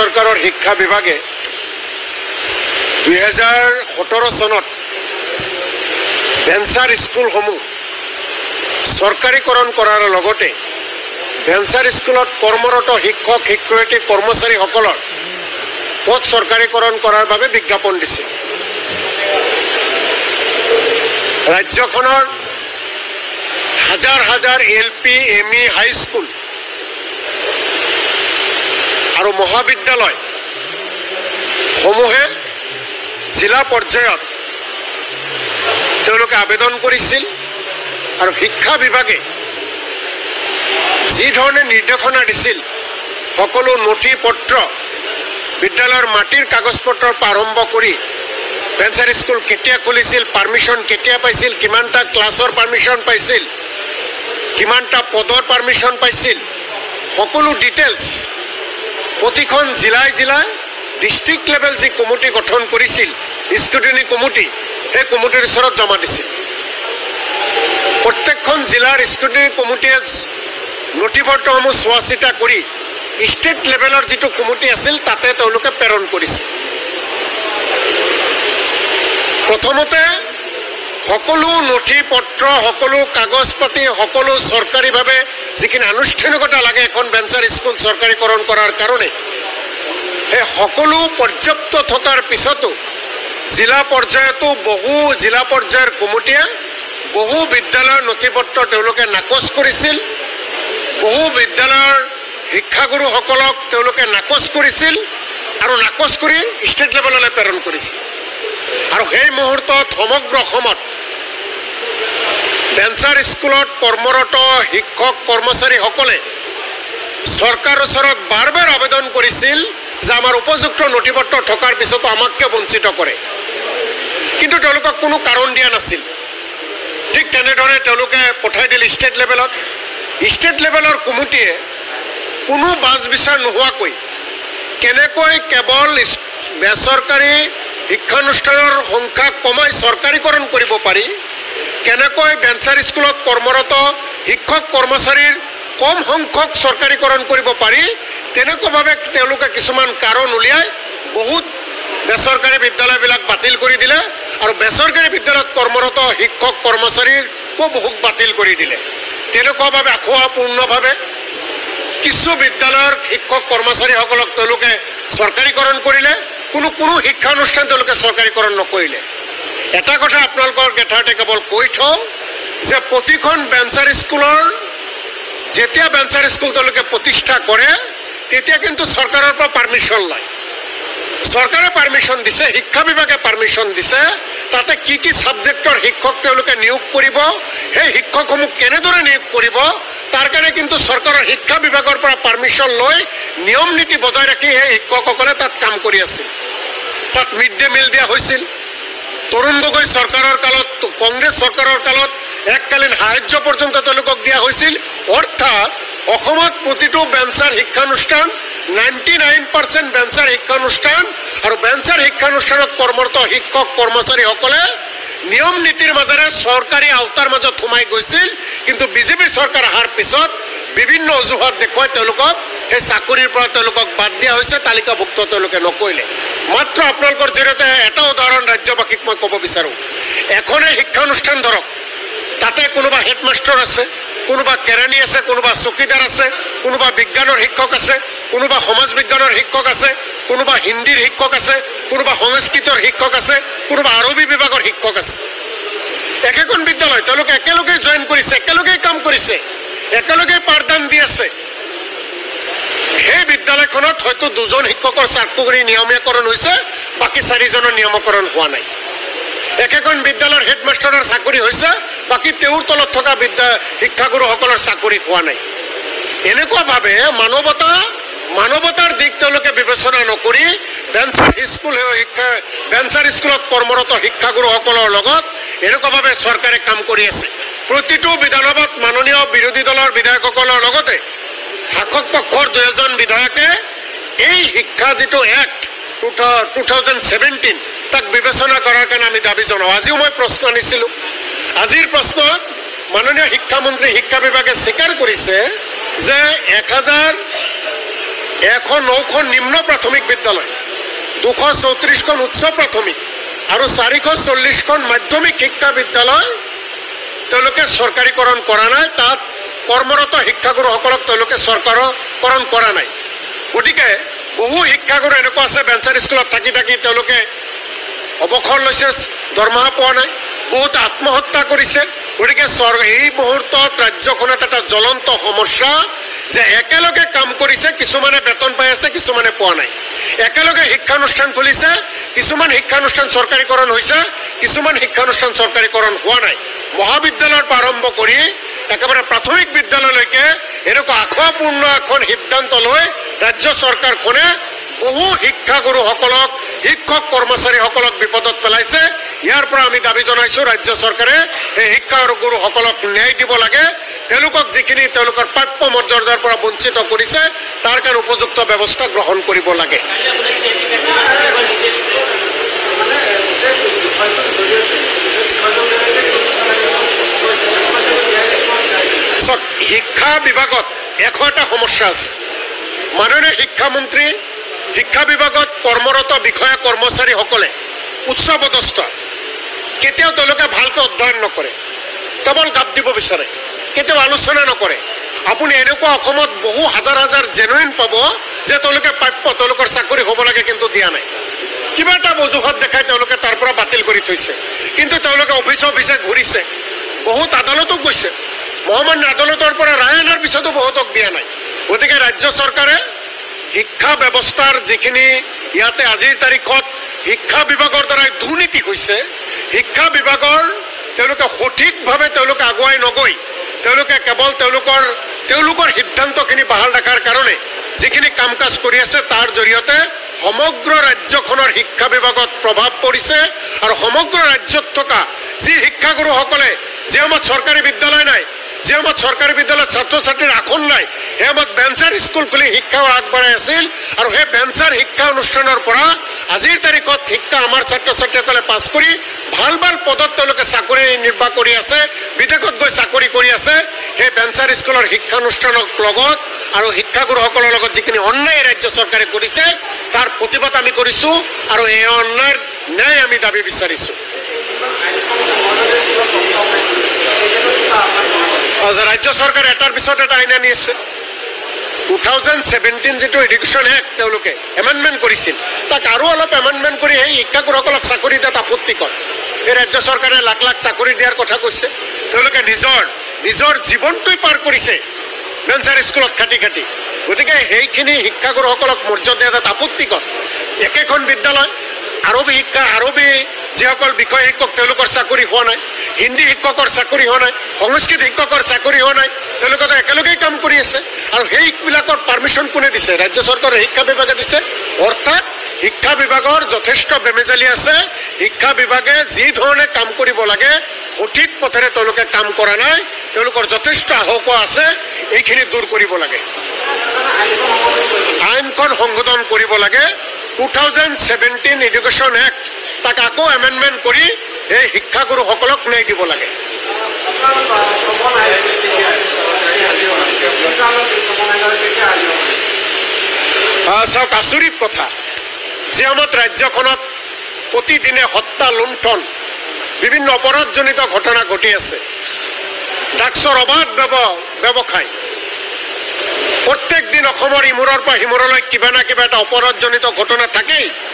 চৰকাৰৰ শিক্ষা বিভাগে 2017 চনত ভেঞ্চাৰ স্কুলসমূহ চৰকাৰীকৰণ কৰাৰ লগতে ভেঞ্চাৰ স্কুলত কৰ্মৰত শিক্ষক শিক্ষয়িত্ৰী কৰ্মচাৰীসকলৰ পদ চৰকাৰীকৰণ কৰাৰ বাবে বিজ্ঞাপন দিছিল। ৰাজ্যখনৰ হাজাৰ হাজাৰ LP, ME, হাইস্কুল আৰু মহাবিদ্যালয় সমূহে জিলা পৰ্যায়ত তেওঁলোকে আবেদন কৰিছিল আৰু শিক্ষা বিভাগে যি ধৰণে নিৰ্দেশনা দিছিল সকলো নথি পত্ৰ বিদ্যালয়ৰ মাটিৰ কাগজ পত্ৰৰ পৰা আৰম্ভ কৰি ভেঞ্চাৰ স্কুল কেতিয়া খুলিছিল, পাৰ্মিশ্যন কেতিয়া পাইছিল, কিমানটা ক্লাছৰ পাৰ্মিশ্যন পাইছিল, কিমানটা পদৰ পাৰ্মিশ্যন পাইছিল, সকলো ডিটেইলছ প্ৰতিখন জিলাই জিলাই ডিষ্ট্ৰিক্ট লেভেল যি কমিটি গঠন কৰিছিল স্ক্ৰুটিনি কমিটি, সেই কমিটিৰ ওচৰত জমা দিছিল। প্ৰত্যেকখন জিলাৰ স্ক্ৰুটিনি কমিটিয়ে নথিপত্ৰসমূহ চোৱা চিতা কৰি ষ্টেট লেভেলৰ যিটো কমিটি আছিল তাতে তেওঁলোকে প্ৰেৰণ কৰিছিল। প্ৰথমতে সকলো নথি পত্ৰ, সকলো কাগজ পাতি, সকলো চৰকাৰীভাৱে যিখিনি আনুষ্ঠানিকতা লাগে এখন ভেঞ্চাৰ স্কুল চৰকাৰীকৰণ কৰাৰ কাৰণে, সেই সকলো পৰ্যাপ্ত থকাৰ পিছতো জিলা পৰ্যায়তো বহু জিলা পৰ্যায়ৰ কমিটিয়ে বহু বিদ্যালয়ৰ নথি পত্ৰ তেওঁলোকে নাকচ কৰিছিল, বহু বিদ্যালয়ৰ শিক্ষাগুৰুসকলক তেওঁলোকে নাকচ কৰিছিল আৰু নাকচ কৰি ষ্টেট লেভেললৈ প্ৰেৰণ কৰিছিল। আৰু সেই মুহূৰ্তত সমগ্ৰ অসমত ভেঞ্চাৰ স্কুলত কৰ্মৰত শিক্ষক কৰ্মচাৰীসকলে চৰকাৰৰ ওচৰত বাৰ বাৰ আবেদন কৰিছিল যে আমাৰ উপযুক্ত নথি পত্ৰ থকাৰ পিছতো আমাক কিয় বঞ্চিত কৰে, কিন্তু তেওঁলোকক কোনো কাৰণ দিয়া নাছিল। ঠিক তেনেদৰে তেওঁলোকে পঠাই দিল ষ্টেট লেভেলত। ষ্টেট লেভেলৰ কমিটিয়ে কোনো বাছ বিচাৰ নোহোৱাকৈ কেনেকৈ কেৱল বেচৰকাৰী শিক্ষানুষ্ঠানৰ সংখ্যা কমাই চৰকাৰীকৰণ কৰিব পাৰি, কেনেকৈ ভেঞ্চাৰ স্কুলত কৰ্মৰত শিক্ষক কৰ্মচাৰীৰ কম সংখ্যক চৰকাৰীকৰণ কৰিব পাৰি, তেনেকুৱাভাৱে তেওঁলোকে কিছুমান কাৰণ উলিয়াই বহুত বেচৰকাৰী বিদ্যালয়বিলাক বাতিল কৰি দিলে আৰু বেচৰকাৰী বিদ্যালয়ত কৰ্মৰত শিক্ষক কৰ্মচাৰীকো বহুত বাতিল কৰি দিলে। তেনেকুৱাভাৱে আখুৱাপূৰ্ণভাৱে কিছু বিদ্যালয়ৰ শিক্ষক কৰ্মচাৰীসকলক তেওঁলোকে চৰকাৰীকৰণ কৰিলে, কোনো শিক্ষানুষ্ঠান তেওঁলোকে চৰকাৰীকৰণ নকৰিলে। এটা কথা আপোনালোকৰ গেঠাতে কেৱল কৈ থওঁ যে প্ৰতিখন ভেঞ্চাৰ স্কুলৰ যেতিয়া ভেঞ্চাৰ স্কুল তেওঁলোকে প্ৰতিষ্ঠা কৰে তেতিয়া কিন্তু চৰকাৰৰ পৰা পাৰ্মিশ্যন লয়। চৰকাৰে পাৰ্মিশ্যন দিছে, শিক্ষা বিভাগে পাৰ্মিশ্যন দিছে, তাতে কি কি ছাবজেক্টৰ শিক্ষক তেওঁলোকে নিয়োগ কৰিব, সেই শিক্ষকসমূহ কেনেদৰে নিয়োগ কৰিব তাৰ কাৰণে কিন্তু চৰকাৰৰ শিক্ষা বিভাগৰ পৰা পাৰ্মিশ্যন লৈ নিয়ম নীতি বজাই ৰাখি সেই শিক্ষকসকলে তাত কাম কৰি আছিল। তাত মিড ডে মিল দিয়া হৈছিল। তৰুণ গগৈ চৰকাৰৰ কালত, কংগ্ৰেছ চৰকাৰৰ কালত এককালীন সাহায্য পৰ্যন্ত তেওঁলোকক দিয়া হৈছিল। অৰ্থাৎ অসমত প্ৰতিটো ভেঞ্চাৰ শিক্ষানুষ্ঠান 99% ভেঞ্চাৰ শিক্ষানুষ্ঠান আৰু ভেঞ্চাৰ শিক্ষানুষ্ঠানত কৰ্মৰত শিক্ষক কৰ্মচাৰীসকলে নিয়ম নীতিৰ মাজেৰে চৰকাৰী আওতাৰ মাজত সোমাই গৈছিল, কিন্তু বিজেপি চৰকাৰ অহাৰ পিছত বিভিন্ন অজুহাত দেখুৱাই তেওঁলোকক সেই চাকৰিৰ পৰা তেওঁলোকক বাদ দিয়া হৈছে, তালিকাভুক্ত তেওঁলোকে নকৰিলে। মাত্ৰ আপোনালোকৰ জৰিয়তে এটা উদাহৰণ ৰাজ্যবাসীক মই ক'ব বিচাৰোঁ। এখনে শিক্ষানুষ্ঠান ধৰক, তাতে কোনোবা হেডমাষ্টাৰ আছে, কোনোবা কেৰাণী আছে, কোনোবা চকীদাৰ আছে, কোনোবা বিজ্ঞানৰ শিক্ষক আছে, কোনোবা সমাজ বিজ্ঞানৰ শিক্ষক আছে, কোনোবা হিন্দীৰ শিক্ষক আছে, কোনোবা সংস্কৃতৰ শিক্ষক আছে, কোনোবা আৰবী বিভাগৰ শিক্ষক আছে। একেখন বিদ্যালয় তেওঁলোকে একেলগে জইন কৰিছে, একেলগে কাম কৰিছে, একেলগে পাঠদান দি আছে। সেই বিদ্যালয়খনত হয়তো দুজন শিক্ষকৰ চাকৰি নিয়মীয়াকৰণ হৈছে, বাকী 4জনৰ নিয়মীকৰণ হোৱা নাই। একেখন বিদ্যালয়ৰ হেডমাষ্টাৰৰ চাকৰি হৈছে, বাকী তেওঁৰ তলত থকা শিক্ষাগুৰুসকলৰ চাকৰি হোৱা নাই। এনেকুৱাভাৱে মানৱতাৰ দিশ তেওঁলোকে বিবেচনা নকৰি ভেঞ্চাৰ স্কুলত কৰ্মৰত শিক্ষাগুৰুসকলৰ লগত এনেকুৱাভাৱে চৰকাৰে কাম কৰি আছে। প্ৰতিটো বিধানসভাত মাননীয় বিৰোধী দলৰ বিধায়কসকলৰ লগতে শাসক পক্ষৰ 2জন বিধায়কে এই শিক্ষা যিটো এক্ট 2017 তাক বিবেচনা কৰাৰ কাৰণে আমি দাবী জনাওঁ। আজিও মই প্ৰশ্ন আনিছিলোঁ। আজিৰ প্ৰশ্নত মাননীয় শিক্ষামন্ত্ৰী শিক্ষা বিভাগে স্বীকাৰ কৰিছে যে 109খন নিম্ন প্ৰাথমিক বিদ্যালয়, 234খন উচ্চ প্ৰাথমিক আৰু 440খন মাধ্যমিক শিক্ষা বিদ্যালয় তেওঁলোকে চৰকাৰীকৰণ কৰা নাই। তাত কৰ্মৰত শিক্ষাগুৰুসকলক তেওঁলোকে চৰকাৰীকৰণ কৰা নাই। গতিকে বহু শিক্ষাগুৰু এনেকুৱা আছে বেঞ্চাৰ স্কুলত থাকি থাকি তেওঁলোকে অৱসৰ লৈছে, দৰমহা পোৱা নাই, বহুত আত্মহত্যা কৰিছে। গতিকে এই মুহূৰ্তত ৰাজ্যখনত এটা জ্বলন্ত সমস্যা যে একেলগে কাম কৰিছে, কিছুমানে বেতন পাই আছে, কিছুমানে পোৱা নাই। একেলগে শিক্ষানুষ্ঠান খুলিছে, কিছুমান শিক্ষানুষ্ঠান চৰকাৰীকৰণ হৈছে, কিছুমান শিক্ষানুষ্ঠান চৰকাৰীকৰণ হোৱা নাই। মহাবিদ্যালয়ৰ পৰা আৰম্ভ কৰি একেবাৰে প্ৰাথমিক বিদ্যালয়লৈকে এনেকুৱা আখোৱাপূৰ্ণ এখন সিদ্ধান্ত লৈ ৰাজ্য চৰকাৰখনে বহু শিক্ষাগুৰুসকলক, শিক্ষক কৰ্মচাৰীসকলক বিপদত পেলাইছে। ইয়াৰ পৰা আমি দাবী জনাইছোঁ ৰাজ্য চৰকাৰে এই শিক্ষাগুৰুসকলক ন্যায় দিব লাগে। তেওঁলোকক যিখিনি তেওঁলোকৰ প্ৰাপ্য মৰ্যাদাৰ পৰা বঞ্চিত কৰিছে তাৰ কাৰণে উপযুক্ত ব্যৱস্থা গ্ৰহণ কৰিব লাগে। শিক্ষা বিভাগত এটা সমস্যা আছে। মাননীয় শিক্ষামন্ত্ৰী শিক্ষা বিভাগত কৰ্মৰত বিষয়া কৰ্মচাৰীসকলে উচ্চপদস্থ কেতিয়াও তেওঁলোকে ভালকৈ অধ্যয়ন নকৰে, কেৱল গাপ দিব বিচাৰে, কেতিয়াও আলোচনা নকৰে। আপুনি এনেকুৱা অসমত বহু হাজাৰ হাজাৰ জেনুইন পাব যে তেওঁলোকে প্ৰাপ্য, তেওঁলোকৰ চাকৰি হ'ব লাগে কিন্তু দিয়া নাই। কিবা এটা অজুহাত দেখাই তেওঁলোকে তাৰ পৰা বাতিল কৰি থৈছে, কিন্তু তেওঁলোকে অফিচে ঘূৰিছে, বহুত আদালতো গৈছে, মহামান্য আদালতৰ পৰা ৰায় অনাৰ পিছতো বহুতক দিয়া নাই। গতিকে ৰাজ্য চৰকাৰে শিক্ষা ব্যৱস্থাৰ যিখিনি ইয়াতে আজিৰ তাৰিখত শিক্ষা বিভাগৰ দ্বাৰাই দুৰ্নীতি হৈছে, শিক্ষা বিভাগৰ তেওঁলোকে সঠিকভাৱে তেওঁলোকে আগুৱাই নগৈ তেওঁলোকে কেৱল তেওঁলোকৰ সিদ্ধান্তখিনি বাহাল ৰখাৰ কাৰণে যিখিনি কাম কাজ কৰি আছে তাৰ জৰিয়তে সমগ্ৰ ৰাজ্যখনৰ শিক্ষা বিভাগত প্ৰভাৱ পৰিছে। আৰু সমগ্ৰ ৰাজ্যত থকা যি শিক্ষাগুৰুসকলে যি সময়ত চৰকাৰী বিদ্যালয় নাই, যে সময়ত চৰকাৰী বিদ্যালয়ত ছাত্ৰ ছাত্ৰীৰ আসন নাই, সেই সময়ত বেঞ্চাৰ স্কুল খুলি শিক্ষা আগবঢ়াই আছিল। আৰু সেই বেঞ্চাৰ শিক্ষা অনুষ্ঠানৰ পৰা আজিৰ তাৰিখত শিক্ষা আমাৰ ছাত্ৰ ছাত্ৰীসকলে পাছ কৰি ভাল ভাল পদত তেওঁলোকে চাকৰি নিৰ্বাহ কৰি আছে, বিদেশত গৈ চাকৰি কৰি আছে। সেই বেঞ্চাৰ স্কুলৰ শিক্ষানুষ্ঠানৰ লগত আৰু শিক্ষাগুৰুসকলৰ লগত যিখিনি অন্যায় ৰাজ্য চৰকাৰে কৰিছে তাৰ প্ৰতিবাদ আমি কৰিছোঁ আৰু এই অন্যায়ৰ ন্যায় আমি দাবী বিচাৰিছোঁ। ৰাজ্য চৰকাৰে এটাৰ পিছত এটা আইন আনি আছে। 2017 যিটো এডুকেশ্যন এক্ট তেওঁলোকে এমেণ্ডমেণ্ট কৰিছিল, তাক আৰু অলপ এমেণ্ডমেণ্ট কৰি সেই শিক্ষাগুৰুসকলক চাকৰি দিয়াত আপত্তিকৰ। এই ৰাজ্য চৰকাৰে লাখ লাখ চাকৰি দিয়াৰ কথা কৈছে, তেওঁলোকে নিজৰ জীৱনটোই পাৰ কৰিছে বেঞ্চাৰ স্কুলত খাটি খাটি। গতিকে সেইখিনি শিক্ষাগুৰুসকলক মৰ্যাদা দিয়াত আপত্তিকৰ। একেখন বিদ্যালয় আৰবী শিক্ষা, আৰবী যিসকল বিষয় শিক্ষক তেওঁলোকৰ চাকৰি হোৱা নাই, হিন্দী শিক্ষকৰ চাকৰি হোৱা নাই, সংস্কৃত শিক্ষকৰ চাকৰি হোৱা নাই, তেওঁলোকে একেলগেই কাম কৰি আছে। আৰু সেইবিলাকৰ পাৰ্মিশ্যন কোনে দিছে? ৰাজ্য চৰকাৰৰ শিক্ষা বিভাগে দিছে। অৰ্থাৎ শিক্ষা বিভাগৰ যথেষ্ট বেমেজালি আছে। শিক্ষা বিভাগে যি ধৰণে কাম কৰিব লাগে সঠিক পথেৰে তেওঁলোকে কাম কৰা নাই, তেওঁলোকৰ যথেষ্ট আহ্বান আছে, এইখিনি দূৰ কৰিব লাগে। আইনখন সংশোধন কৰিব লাগে। 2017 এডুকেশ্যন এক্ট তাক আকৌ এমেণ্ডমেণ্ট কৰি এই শিক্ষাগুৰুসকলক ন্যায় দিব লাগে। চাওক, আচৰিত কথা, যি সময়ত ৰাজ্যখনত প্ৰতিদিনে হত্যা, লুণ্ঠন, বিভিন্ন অপৰাধজনিত ঘটনা ঘটি আছে, ড্ৰাগছৰ অবাধ ব্যৱসায়, প্ৰত্যেক দিন অসমৰ ইমূৰৰ পৰা সিমূৰলৈ কিবা না কিবা এটা অপৰাধজনিত ঘটনা থাকেই।